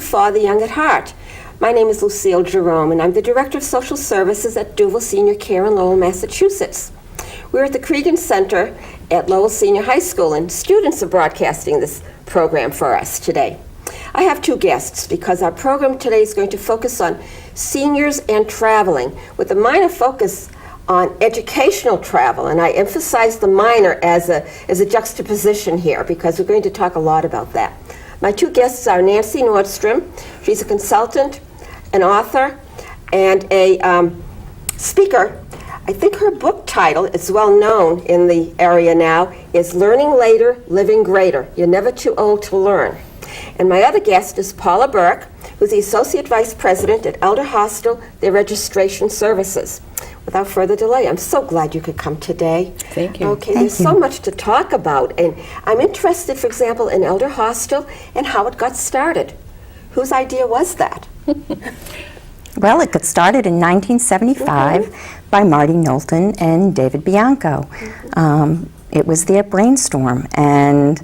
for the young at heart. My name is Lucille Jerome, and I'm the Director of Social Services at Duval Senior Care in Lowell, Massachusetts. We're at the Cregan Center at Lowell Senior High School, and students are broadcasting this program for us today. I have two guests because our program today is going to focus on seniors and traveling, with a minor focus on educational travel, and I emphasize the minor as a juxtaposition here because we're going to talk a lot about that. My two guests are Nancy Nordstrom. She's a consultant, an author, and a speaker. I think her book title is well known in the area now, is Learning Later, Living Greater. You're Never Too Old to Learn. And my other guest is Paula Burke, who's the Associate Vice President at Elder Hostel, their registration services. Without further delay, I'm so glad you could come today. Thank you. Okay, there's so much to talk about, and I'm interested, for example, in Elder Hostel and how it got started. Whose idea was that? Well, it got started in 1975 by Marty Knowlton and David Bianco. It was their brainstorm, and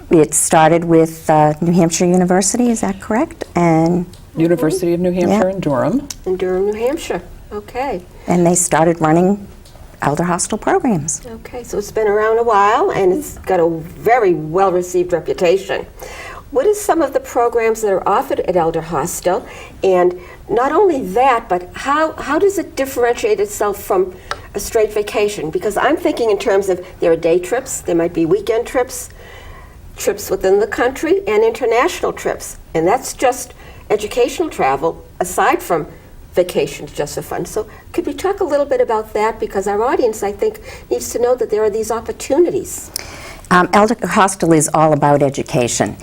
it started with New Hampshire University, is that correct? And University of New Hampshire in Durham. In Durham, New Hampshire. Okay. And they started running Elder Hostel programs. Okay, so it's been around a while, and it's got a very well-received reputation. What are some of the programs that are offered at Elder Hostel? And not only that, but how does it differentiate itself from a straight vacation? Because I'm thinking in terms of there are day trips, there might be weekend trips, trips within the country, and international trips. And that's just educational travel, aside from vacations just for fun. So could we talk a little bit about that? Because our audience, I think, needs to know that there are these opportunities. Elder Hostel is all about education,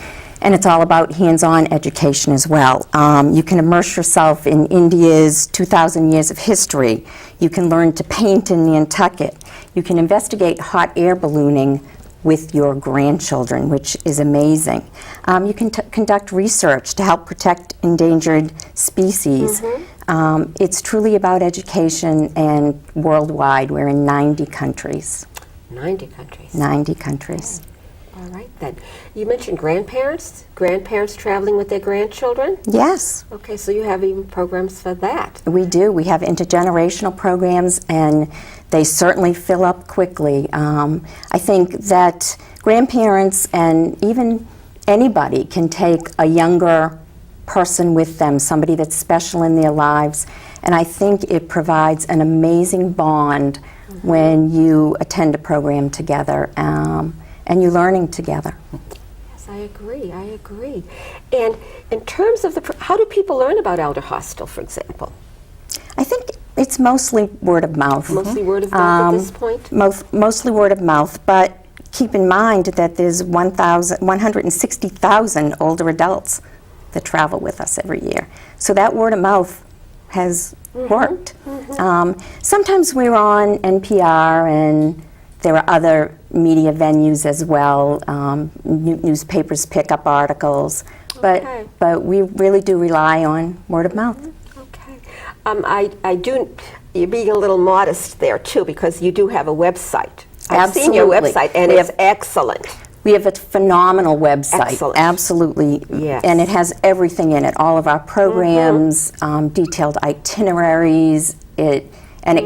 and it's all about hands-on education as well. You can immerse yourself in India's 2,000 years of history. You can learn to paint in Nantucket. You can investigate hot air ballooning with your grandchildren, which is amazing. You can conduct research to help protect endangered species. It's truly about education, and worldwide, we're in 90 countries. 90 countries. 90 countries. All right, then. You mentioned grandparents traveling with their grandchildren? Yes. Okay, so you have even programs for that. We do. We have intergenerational programs, and they certainly fill up quickly. I think that grandparents and even anybody can take a younger person with them, somebody that's special in their lives, and I think it provides an amazing bond when you attend a program together and you're learning together. Yes, I agree. And in terms of how do people learn about Elder Hostel, for example? I think it's mostly word of mouth. Mostly word of mouth at this point? Mostly word of mouth, but keep in mind that there's 160,000 older adults that travel with us every year. So that word of mouth has worked. Sometimes we're on NPR, and there are other media venues as well. Newspapers pick up articles, but we really do rely on word of mouth. Okay. I do, you're being a little modest there too, because you do have a website. I've seen your website, and it's excellent. We have a phenomenal website. Excellent. Absolutely. Yes. And it has everything in it, all of our programs, detailed itineraries, it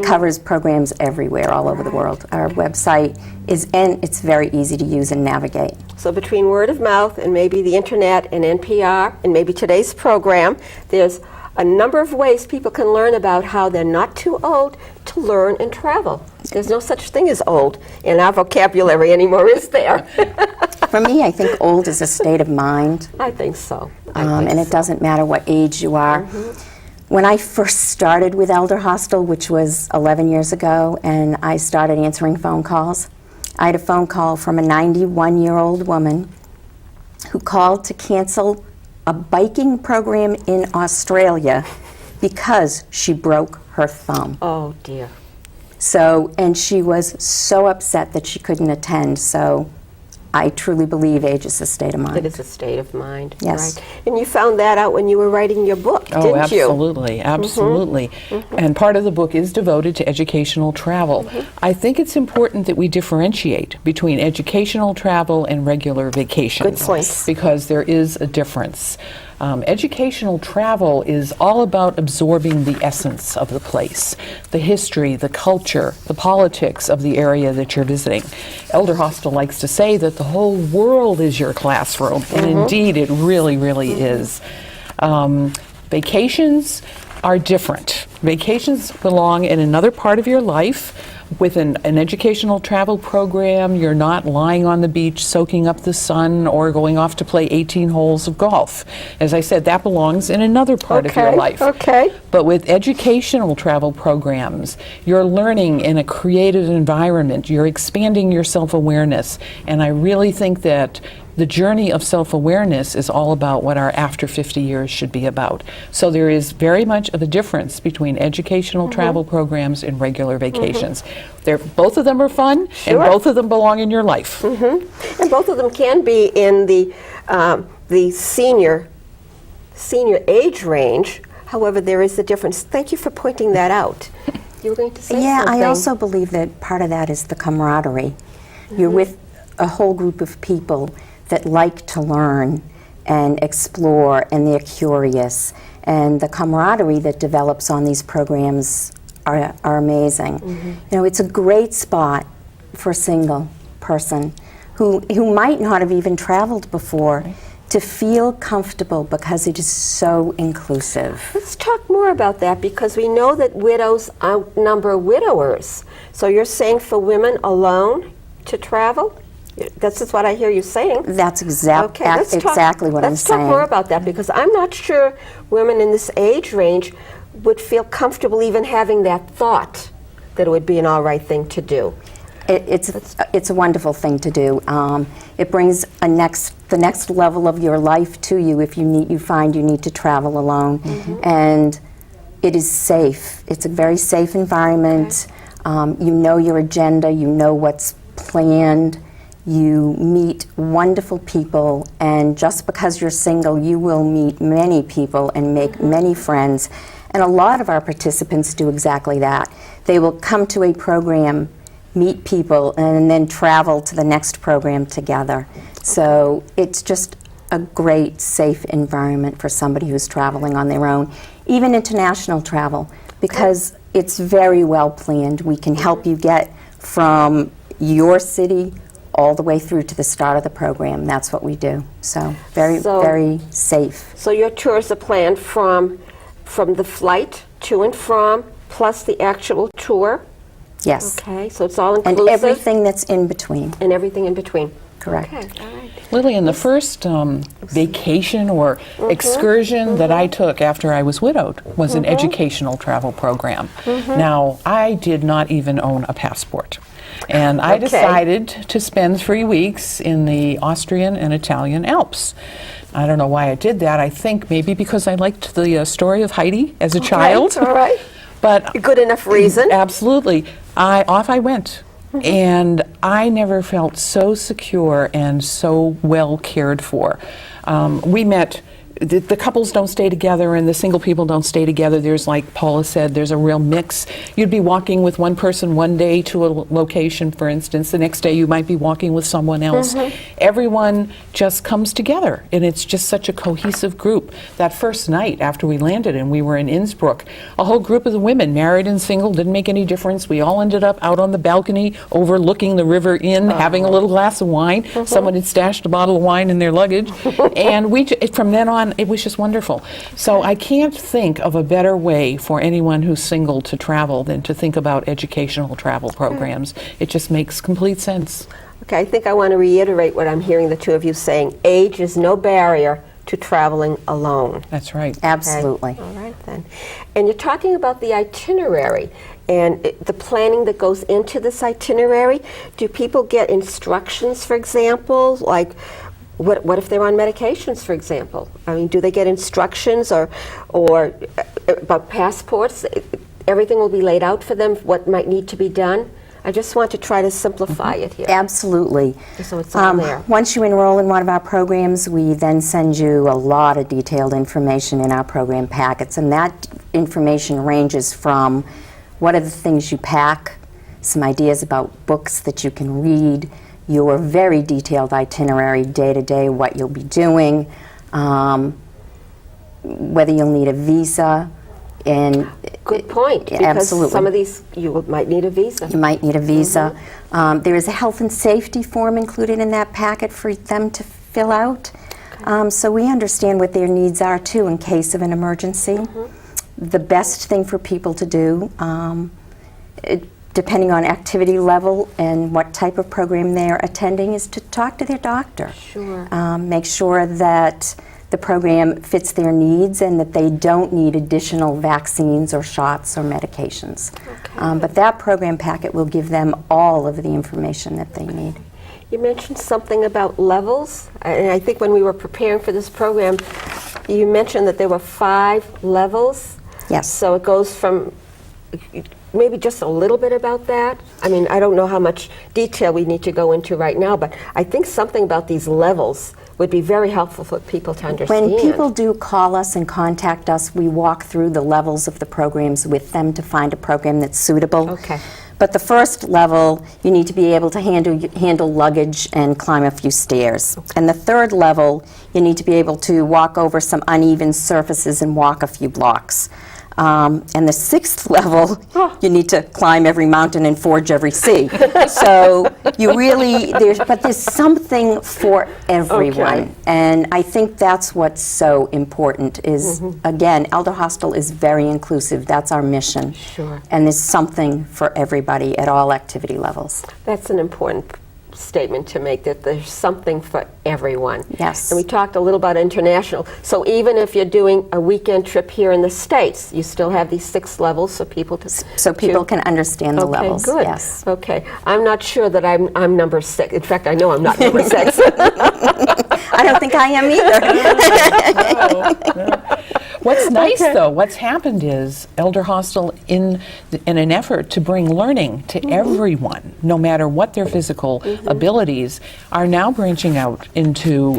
covers programs everywhere, all over the world. Our website it's very easy to use and navigate. So between word of mouth and maybe the internet and NPR and maybe today's program, there's a number of ways people can learn about how they're not too old to learn and travel. There's no such thing as old in our vocabulary anymore, is there? For me, I think old is a state of mind. I think so. And it doesn't matter what age you are. When I first started with Elder Hostel, which was 11 years ago, and I started answering phone calls, I had a phone call from a 91-year-old woman who called to cancel a biking program in Australia because she broke her thumb. Oh, dear. So, and she was so upset that she couldn't attend. So I truly believe age is a state of mind. It is a state of mind. Yes. Right. And you found that out when you were writing your book, didn't you? Absolutely, absolutely. And part of the book is devoted to educational travel. I think it's important that we differentiate between educational travel and regular vacations. Good point. Because there is a difference. Educational travel is all about absorbing the essence of the place, the history, the culture, the politics of the area that you're visiting. Elder Hostel likes to say that the whole world is your classroom, and indeed it really, really is. Vacations are different. Vacations belong in another part of your life. With an educational travel program, you're not lying on the beach soaking up the sun or going off to play 18 holes of golf. As I said, that belongs in another part of your life. Okay. But with educational travel programs, you're learning in a creative environment. You're expanding your self-awareness. And I really think that the journey of self-awareness is all about what our after 50 years should be about. So there is very much of a difference between educational travel programs and regular vacations. Both of them are fun, and both of them belong in your life. And both of them can be in the senior age range. However, there is a difference. Thank you for pointing that out. You were going to say something. I also believe that part of that is the camaraderie. You're with a whole group of people that like to learn and explore, and they're curious. And the camaraderie that develops on these programs are amazing. You know, it's a great spot for a single person who might not have even traveled before to feel comfortable, because it is so inclusive. Let's talk more about that, because we know that widows outnumber widowers. So you're saying for women alone to travel? This is what I hear you saying. That's exactly what I'm saying. Let's talk more about that, because I'm not sure women in this age range would feel comfortable even having that thought that it would be an all right thing to do. It's a wonderful thing to do. It brings the next level of your life to you if you find you need to travel alone, and it is safe. It's a very safe environment. You know your agenda. You know what's planned. You meet wonderful people, and just because you're single, you will meet many people and make many friends. And a lot of our participants do exactly that. They will come to a program, meet people, and then travel to the next program together. So it's just a great, safe environment for somebody who's traveling on their own, even international travel, because it's very well planned. We can help you get from your city all the way through to the start of the program. That's what we do. So very safe. So your tours are planned from the flight to and from, plus the actual tour? Yes. Okay, so it's all inclusive? And everything that's in between. And everything in between. Correct. Okay, all right. Lillian, the first vacation or excursion that I took after I was widowed was an educational travel program. Now, I did not even own a passport. And I decided to spend 3 weeks in the Austrian and Italian Alps. I don't know why I did that. I think maybe because I liked the story of Heidi as a child. All right. But A good enough reason. Absolutely. Off I went. And I never felt so secure and so well cared for. We met. The couples don't stay together and the single people don't stay together. There's, like Paula said, there's a real mix. You'd be walking with one person one day to a location, for instance. The next day you might be walking with someone else. Everyone just comes together, and it's just such a cohesive group. That first night after we landed and we were in Innsbruck, a whole group of the women, married and single, didn't make any difference. We all ended up out on the balcony overlooking the river Inn, having a little glass of wine. Someone had stashed a bottle of wine in their luggage. And from then on, it was just wonderful. So I can't think of a better way for anyone who's single to travel than to think about educational travel programs. It just makes complete sense. Okay, I think I want to reiterate what I'm hearing the two of you saying. Age is no barrier to traveling alone. That's right. Absolutely. All right, then. And you're talking about the itinerary and the planning that goes into this itinerary. Do people get instructions, for example, like what if they're on medications, for example? I mean, do they get instructions or about passports? Everything will be laid out for them, what might need to be done? I just want to try to simplify it here. Absolutely. So it's all there. Once you enroll in one of our programs, we then send you a lot of detailed information in our program packets, and that information ranges from what are the things you pack, some ideas about books that you can read, your very detailed itinerary day to day, what you'll be doing, whether you'll need a visa. And Good point, because absolutely. some of these, you might need a visa. You might need a visa. There is a health and safety form included in that packet for them to fill out. So we understand what their needs are too in case of an emergency. The best thing for people to do, depending on activity level and what type of program they're attending, is to talk to their doctor. Sure. Make sure that the program fits their needs and that they don't need additional vaccines or shots or medications. But that program packet will give them all of the information that they need. You mentioned something about levels, and I think when we were preparing for this program, you mentioned that there were 5 levels. Yes. So it goes from, maybe just a little bit about that. I mean, I don't know how much detail we need to go into right now, but I think something about these levels would be very helpful for people to understand. When people do call us and contact us, we walk through the levels of the programs with them to find a program that's suitable. Okay. But the first level, you need to be able to handle luggage and climb a few stairs. And the third level, you need to be able to walk over some uneven surfaces and walk a few blocks. And the 6th level, you need to climb every mountain and forge every sea. So you really, there's something for everyone. Okay. And I think that's what's so important is, again, Elder Hostel is very inclusive. That's our mission. Sure. And there's something for everybody at all activity levels. That's an important statement to make, that there's something for everyone. Yes. And we talked a little about international. So even if you're doing a weekend trip here in the States, you still have these 6 levels so people can understand the levels. Okay, good. Yes. Okay. I'm not sure that I'm number 6. In fact, I know I'm not number 6. I don't think I am either. What's nice, though, what's happened is Elder Hostel, in an effort to bring learning to everyone, no matter what their physical abilities, are now branching out into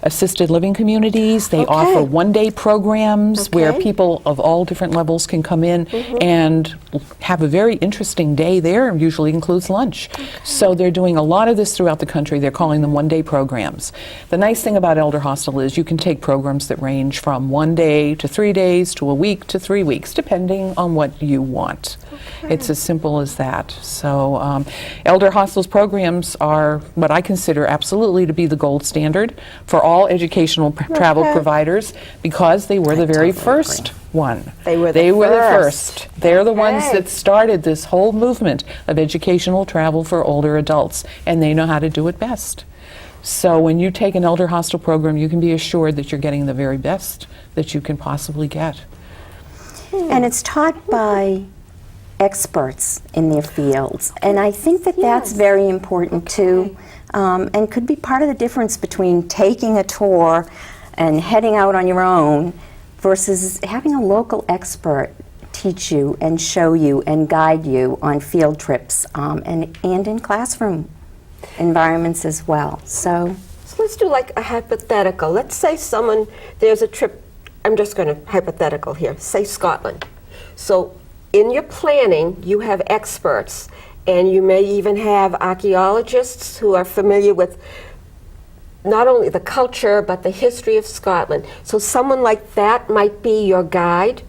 assisted living communities. They offer one-day programs where people of all different levels can come in and have a very interesting day there. Usually includes lunch. So they're doing a lot of this throughout the country. They're calling them one-day programs. The nice thing about Elder Hostel is you can take programs that range from 1 day to 3 days to a week to 3 weeks, depending on what you want. It's as simple as that. So Elder Hostel's programs are what I consider absolutely to be the gold standard for all educational travel providers, because they were the very first one. They were the first. first. They're the ones that started this whole movement of educational travel for older adults, and they know how to do it best. So when you take an Elder Hostel program, you can be assured that you're getting the very best that you can possibly get. And it's taught by experts in their fields. And I think that that's very important too, and could be part of the difference between taking a tour and heading out on your own versus having a local expert teach you and show you and guide you on field trips and in classroom environments as well. So let's do like a hypothetical. Let's say there's a trip, I'm just going to hypothetical here, say Scotland. So in your planning, you have experts, and you may even have archaeologists who are familiar with not only the culture, but the history of Scotland. So someone like that might be your guide,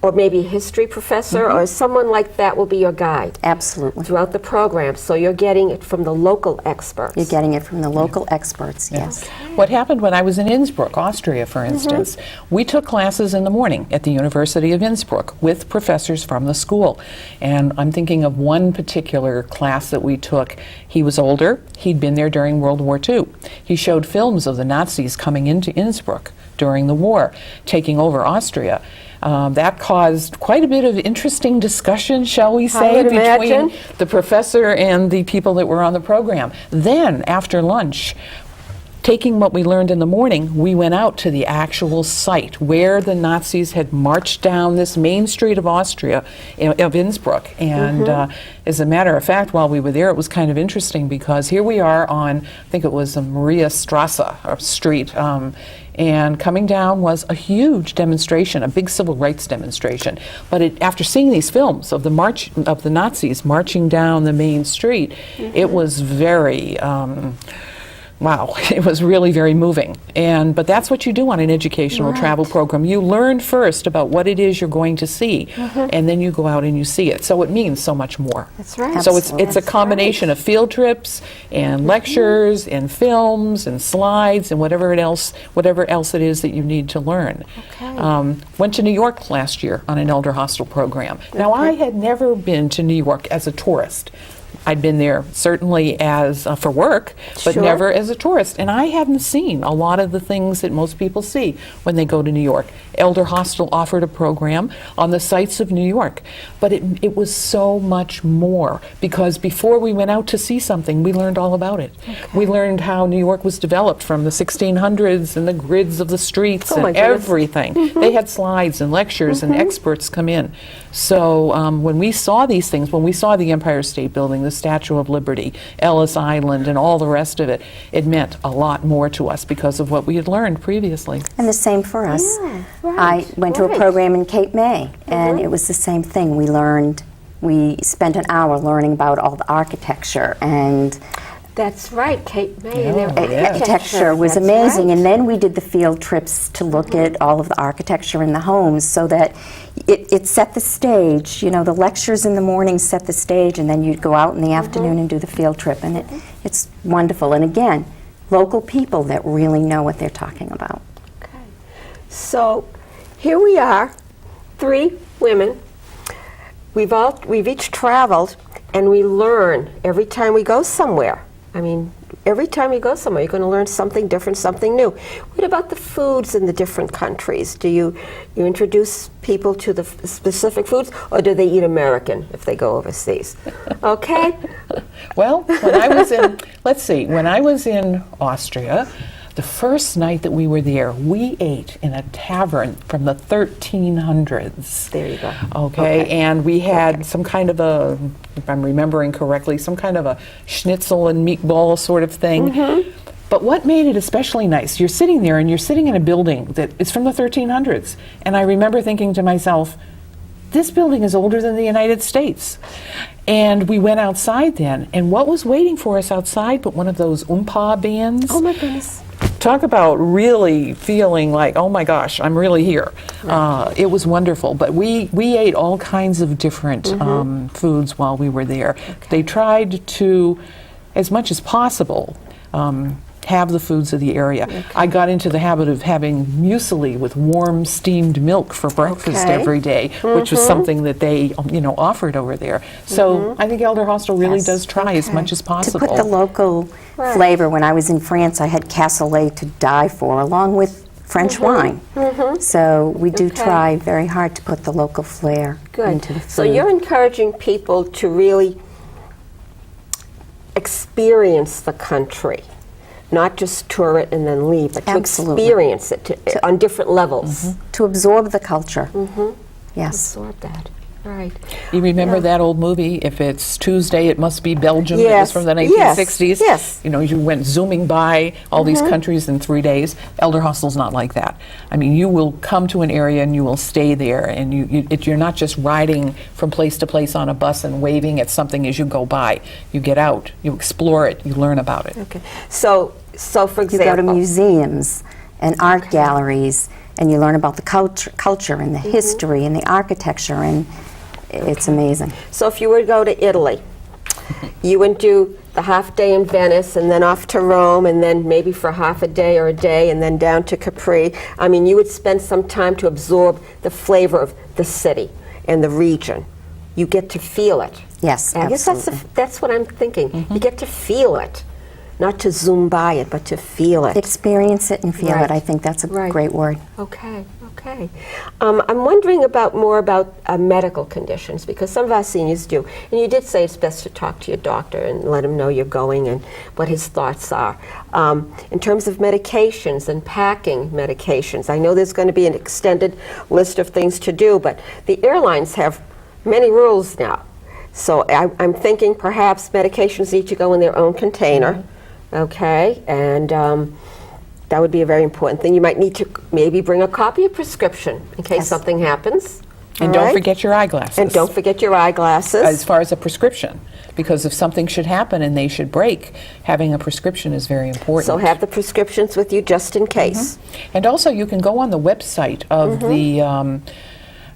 or maybe a history professor, or someone like that will be your guide. Absolutely. Throughout the program. So you're getting it from the local experts. You're getting it from the local experts, yes. What happened when I was in Innsbruck, Austria, for instance, we took classes in the morning at the University of Innsbruck with professors from the school. And I'm thinking of one particular class that we took. He was older. He'd been there during World War II. He showed films of the Nazis coming into Innsbruck during the war, taking over Austria. That caused quite a bit of interesting discussion, shall we say, between the professor and the people that were on the program. Then, after lunch, taking what we learned in the morning, we went out to the actual site where the Nazis had marched down this main street of Austria, of Innsbruck. And as a matter of fact, while we were there, it was kind of interesting because here we are on, I think it was a Maria Strasse street, and coming down was a huge demonstration, a big civil rights demonstration. But after seeing these films of the Nazis marching down the main street, it was very wow, it was really very moving. But that's what you do on an educational travel program. You learn first about what it is you're going to see, and then you go out and you see it. So it means so much more. That's right. So it's a combination of field trips and lectures and films and slides and whatever else it is that you need to learn. Okay. Went to New York last year on an Elder Hostel program. Now, I had never been to New York as a tourist. I'd been there certainly as for work, but Sure. never as a tourist. And I hadn't seen a lot of the things that most people see when they go to New York. Elder Hostel offered a program on the sights of New York, but it was so much more, because before we went out to see something, we learned all about it. We learned how New York was developed from the 1600s and the grids of the streets Oh, my and goodness. everything. They had slides and lectures and experts come in. So when we saw these things, when we saw the Empire State Building, the Statue of Liberty, Ellis Island, and all the rest of it, it meant a lot more to us because of what we had learned previously. And the same for us. Yeah, I right, went to a right. program in Cape May, and it was the same thing. We spent an hour learning about all the architecture, and That's right, Cape May. and Yeah. their architecture was That's amazing. right. And then we did the field trips to look at all of the architecture in the homes, so that it set the stage. You know, the lectures in the morning set the stage, and then you'd go out in the afternoon and do the field trip, and it's wonderful. And again, local people that really know what they're talking about. Okay. So here we are, 3 women. We've each traveled, and we learn every time we go somewhere. I mean, every time you go somewhere, you're going to learn something different, something new. What about the foods in the different countries? Do you introduce people to the specific foods, or do they eat American if they go overseas? Okay. Well, when I was in, let's see, when I was in Austria, the first night that we were there, we ate in a tavern from the 1300s. There you go. Okay, and we had some kind of a, if I'm remembering correctly, some kind of a schnitzel and meatball sort of thing. But what made it especially nice, you're sitting there and you're sitting in a building that is from the 1300s. And I remember thinking to myself, this building is older than the United States. And we went outside then, and what was waiting for us outside but one of those oompa bands? Oh my goodness. Talk about really feeling like, oh my gosh, I'm really here. It was wonderful. But we ate all kinds of different foods while we were there. They tried to, as much as possible, have the foods of the area. I got into the habit of having muesli with warm steamed milk for breakfast Okay. every day, which was something that they, offered over there. So I think Elder Hostel really Yes. does try as much as To possible. put the local flavor, when I was in France, I had cassoulet to die for, along with French wine. So we do Okay. try very hard to put the local flair Good. into the food. So you're encouraging people to really experience the country, not just tour it and then leave, but to Absolutely. experience it on different levels. To absorb the culture. Yes. Absorb that. Right. You remember that old movie, If It's Tuesday, It Must Be Belgium? It was Yes, from the yes, 1960s. yes. You went zooming by all these countries in 3 days. Elder Hostel's not like that. I mean, you will come to an area and you will stay there, and you're not just riding from place to place on a bus and waving at something as you go by. You get out, you explore it, you learn about it. Okay. So for You go to example, museums and art galleries, and you learn about the culture and the history and the architecture, and it's amazing. so if you were to go to Italy, you would do the half day in Venice and then off to Rome and then maybe for half a day or a day and then down to Capri. I mean, you would spend some time to absorb the flavor of the city and the region. You get to feel it. Yes, I guess absolutely. that's what I'm thinking. You get to feel it, not to zoom by it, but to feel it. Experience it and feel Right. it. I think that's a Right. great word. Okay, okay. I'm wondering more about medical conditions, because some of our seniors do. And you did say it's best to talk to your doctor and let him know you're going and what his thoughts are. In terms of medications and packing medications, I know there's going to be an extended list of things to do, but the airlines have many rules now. So I'm thinking perhaps medications need to go in their own container, okay? And that would be a very important thing. You might need to maybe bring a copy of prescription in case Yes. something happens. And All don't right. forget your eyeglasses. And don't forget your eyeglasses. As far as a prescription, because if something should happen and they should break, having a prescription is very important. So have the prescriptions with you just in case. And also, you can go on the website of the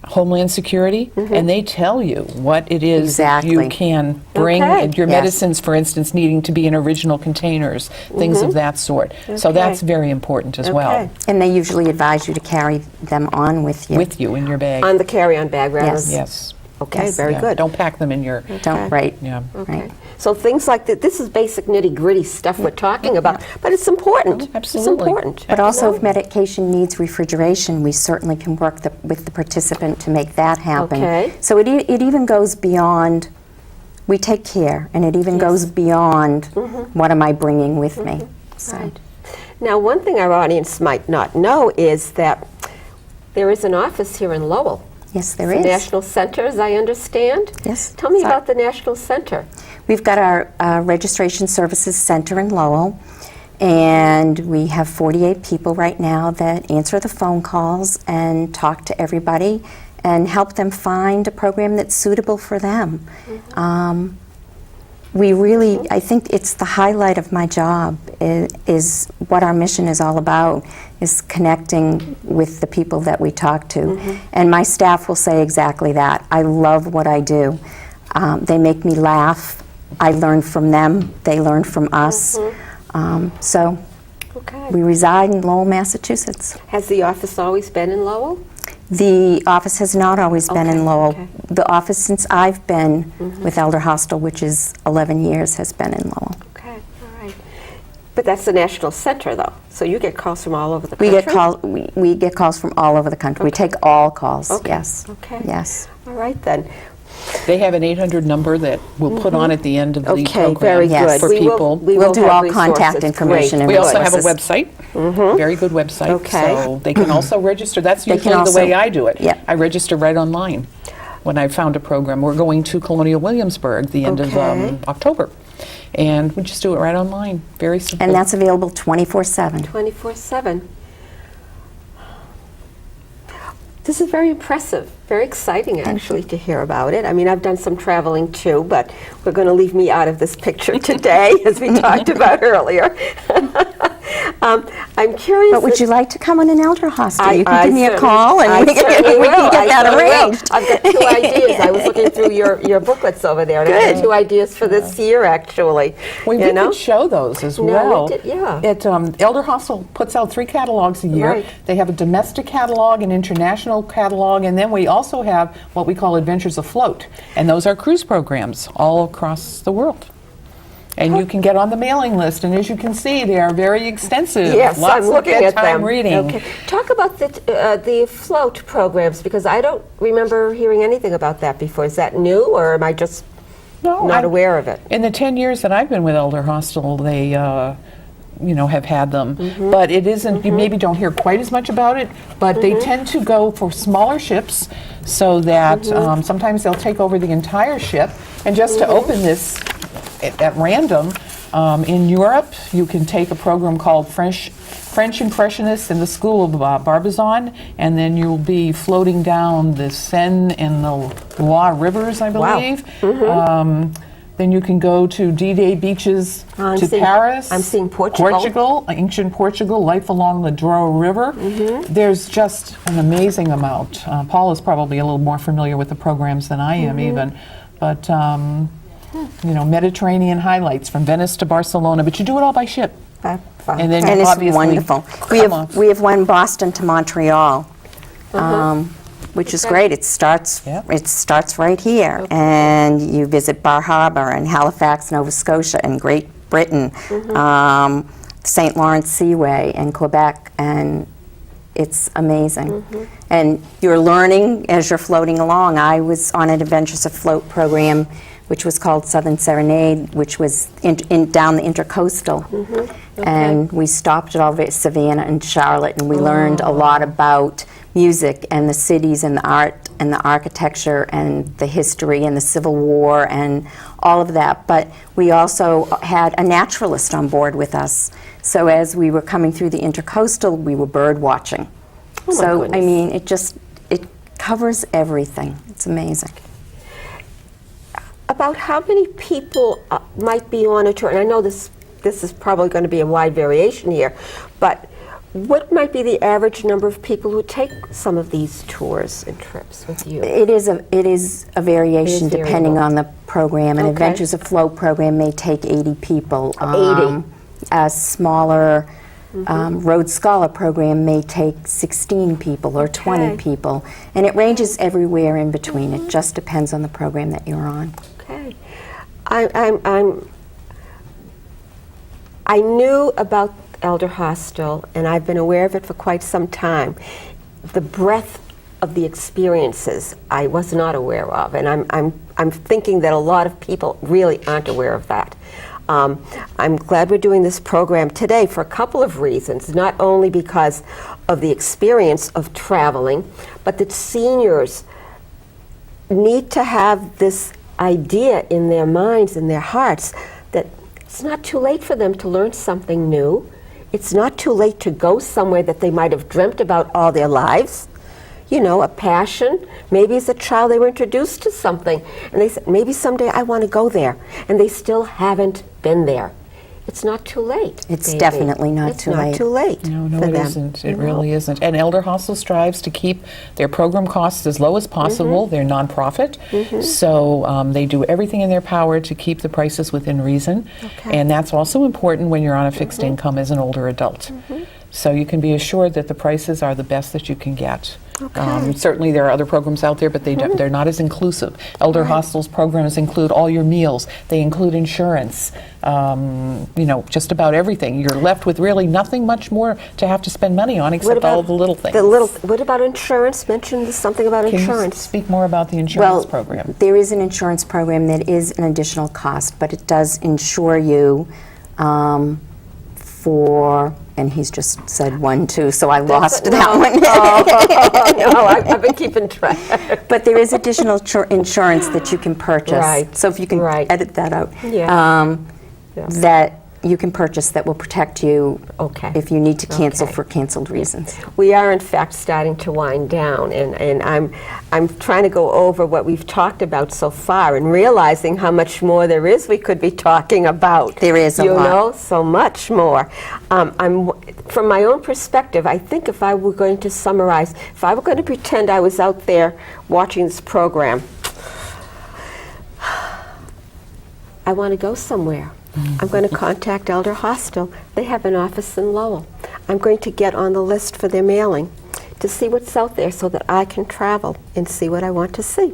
Homeland Security, and they tell you what it is that you Exactly. can bring, Okay. and your Yes. medicines, for instance, needing to be in original containers, things of that sort. So Okay. that's very important as well, Okay. And they usually advise you to carry them on with you. with you in your bag. On the carry-on bag, rather. Yes. Yes. Okay, Yes. very Yeah. good. Don't pack them in your, Don't, right. yeah. Okay. Right. So things like that, this is basic nitty-gritty stuff we're talking about, but it's important. Absolutely. It's important. But also, you if know? medication needs refrigeration, we certainly can work with the participant to make that happen. Okay. So it even goes beyond, we take care, and it even goes beyond what am I bringing with me. So. Right. Now, one thing our audience might not know is that there is an office here in Lowell. Yes, there The is. National Center, as I understand. Yes. Tell me So- about the National Center. We've got our Registration Services Center in Lowell, and we have 48 people right now that answer the phone calls and talk to everybody and help them find a program that's suitable for them. We really, I think it's the highlight of my job is what our mission is all about, is connecting with the people that we talk to. And my staff will say exactly that. I love what I do. They make me laugh. I learn from them. They learn from us. So Okay. we reside in Lowell, Massachusetts. Has the office always been in Lowell? The office has not always been Okay, in Lowell. okay. The office since I've been with Elder Hostel, which is 11 years, has been in Lowell. Okay, all right. But that's the National Center, though, so you get calls from all over the We country? we get calls from all over the country. We take all calls. Okay, Yes. okay. Yes. All right, then. They have an 800 number that we'll put on at the end of the Okay, program very Yes. good. for We will- people. we We'll will do have all contact resources. information Great. and We also have a resources. website, very good website. Okay. So they can also register. That's They usually can the way also- I do it. yeah. I register right online when I found a program. We're going to Colonial Williamsburg the end of Okay. October. And we just do it right online. Very simple. And that's available 24/7. 24/7. This is very impressive, very exciting actually to hear about it. I mean, I've done some traveling too, but we're going to leave me out of this picture today, as we talked about earlier. I'm curious. But would you like to come on an Elder Hostel? You can I give me a certainly- call and I we can certainly will. get I that certainly will. arranged. I've got two ideas. I was looking through your booklets over there, and I have Good. two ideas for this year, actually. We you know? could show those as No, we well. did- yeah. Elder Hostel puts out 3 catalogs a year. Right. They have a domestic catalog, an international catalog, and then we also have what we call Adventures Afloat. And those are cruise programs all across the world. And you can get on the mailing list, and as you can see, they are very extensive. Yes, Lots I'm of looking at bedtime them. reading. Okay. Talk about the float programs, because I don't remember hearing anything about that before. Is that new, or am I just No, not I'm- aware of it? In the 10 years that I've been with Elder Hostel, they, have had them. But it isn't, you maybe don't hear quite as much about it, but they tend to go for smaller ships so that sometimes they'll take over the entire ship. And just to open this at random, in Europe, you can take a program called French Impressionists in the School of Barbizon, and then you'll be floating down the Seine and the Loire rivers, I Wow. believe. Then you can go to D-Day beaches I'm to seeing- Paris. I'm seeing Portugal. Ancient Portugal, life along the Douro River. There's just an amazing amount. Paul is probably a little more familiar with the programs than I am even. But, Mediterranean highlights from Venice to Barcelona, but you do it all by ship. And then And it's obviously wonderful. We come off. have one Boston to Montreal, which is great. It starts Yep. right here, and you visit Bar Harbor and Halifax, Nova Scotia, and Great Britain, St. Lawrence Seaway, and Quebec, and it's amazing. And you're learning as you're floating along. I was on an Adventures Afloat program, which was called Southern Serenade, which was down the Intercoastal. And we stopped at all of Savannah and Charlotte, and we learned a lot about music and the cities and the art and the architecture and the history and the Civil War and all of that. But we also had a naturalist on board with us. So as we were coming through the Intercoastal, we were bird watching. Oh my So, I goodness. mean, it covers everything. It's amazing. About how many people might be on a tour? And I know this is probably going to be a wide variation here, but what might be the average number of people who take some of these tours and trips with you? It is a variation depending on the program. An Okay. Adventures Afloat program may take 80 people. 80. A smaller Rhodes Scholar program may take 16 people or 20 Okay. people. And it ranges everywhere in between. It just depends on the program that you're on. Okay. I knew about Elder Hostel, and I've been aware of it for quite some time. The breadth of the experiences I was not aware of, and I'm thinking that a lot of people really aren't aware of that. I'm glad we're doing this program today for a couple of reasons, not only because of the experience of traveling, but that seniors need to have this idea in their minds and their hearts that it's not too late for them to learn something new. It's not too late to go somewhere that they might have dreamt about all their lives. You know, a passion. Maybe as a child they were introduced to something and they said, maybe someday I want to go there. And they still haven't been there. It's not too late. It's baby. definitely not too late. It's not too late No, for it them. isn't. It really isn't. And Elder Hostel strives to keep their program costs as low as possible. They're nonprofit, so they do everything in their power to keep the prices within reason. Okay. And that's also important when you're on a fixed income as an older adult. So you can be assured that the prices are the best that you can get. Okay. Certainly there are other programs out there, but they're not as inclusive. Elder Hostel's programs include all your meals. They include insurance, you know, just about everything. You're left with really nothing much more to have to spend money on except all the little things. What about insurance? Mention something about Can you insurance. speak more about the insurance program? There is an insurance program that is an additional cost, but it does insure you for, and he's just said 1, 2, so I lost that one. No, I've been keeping track. But there is additional insurance that you can purchase. Right. So if you can edit that out. Yeah. That you can purchase that will protect you Okay. if you need to cancel Okay. for canceled reasons. We are in fact starting to wind down, and I'm trying to go over what we've talked about so far and realizing how much more there is we could be talking about. There is a lot. You know, so much more. From my own perspective, I think if I were going to summarize, if I were going to pretend I was out there watching this program, I want to go somewhere. I'm going to contact Elder Hostel. They have an office in Lowell. I'm going to get on the list for their mailing to see what's out there so that I can travel and see what I want to see.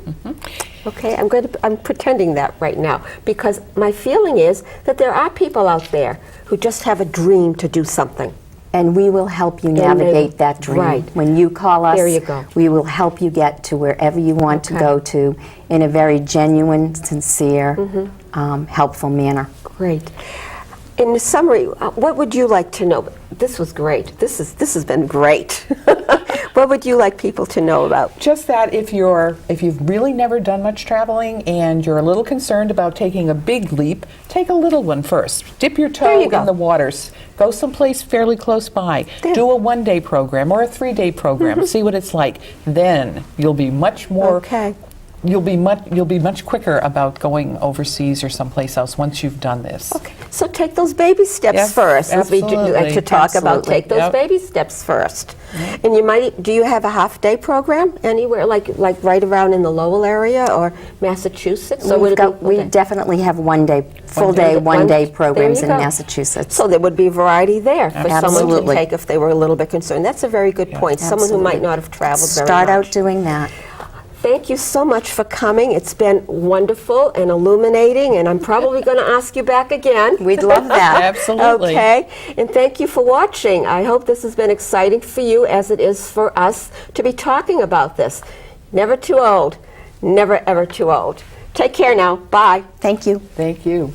Okay, I'm pretending that right now because my feeling is that there are people out there who just have a dream to do something. And we will help you navigate that dream. Right. When you call us, There you go. we will help you get to wherever you want to Okay. go to in a very genuine, sincere, helpful manner. Great. In the summary, what would you like to know? This was great. This has been great. What would you like people to know about? Just that if you've really never done much traveling and you're a little concerned about taking a big leap, take a little one first. Dip your toe There you go. in the waters. Go someplace fairly close by. There. Do a 1-day program or a 3-day program. See what it's like. Then you'll be much more. Okay. You'll be much quicker about going overseas or someplace else once you've done this. Okay, so take those baby steps Yes, first, as we like to absolutely, talk about. absolutely. Take those Yep. baby steps first. And you might, do you have a half-day program anywhere, like right around in the Lowell area or Massachusetts? Or would it be full We day? definitely have full day. day, one-day There programs you in go. Massachusetts. So there would be variety there for someone to Absolutely. take if they were a little bit concerned. That's a very good point. Someone who might Absolutely. not have traveled very Start much. out doing that. Thank you so much for coming. It's been wonderful and illuminating, and I'm probably going to ask you back again. We'd love that. Absolutely. Okay, and thank you for watching. I hope this has been exciting for you as it is for us to be talking about this. Never too old, never ever too old. Take care now. Bye. Thank you. Thank you.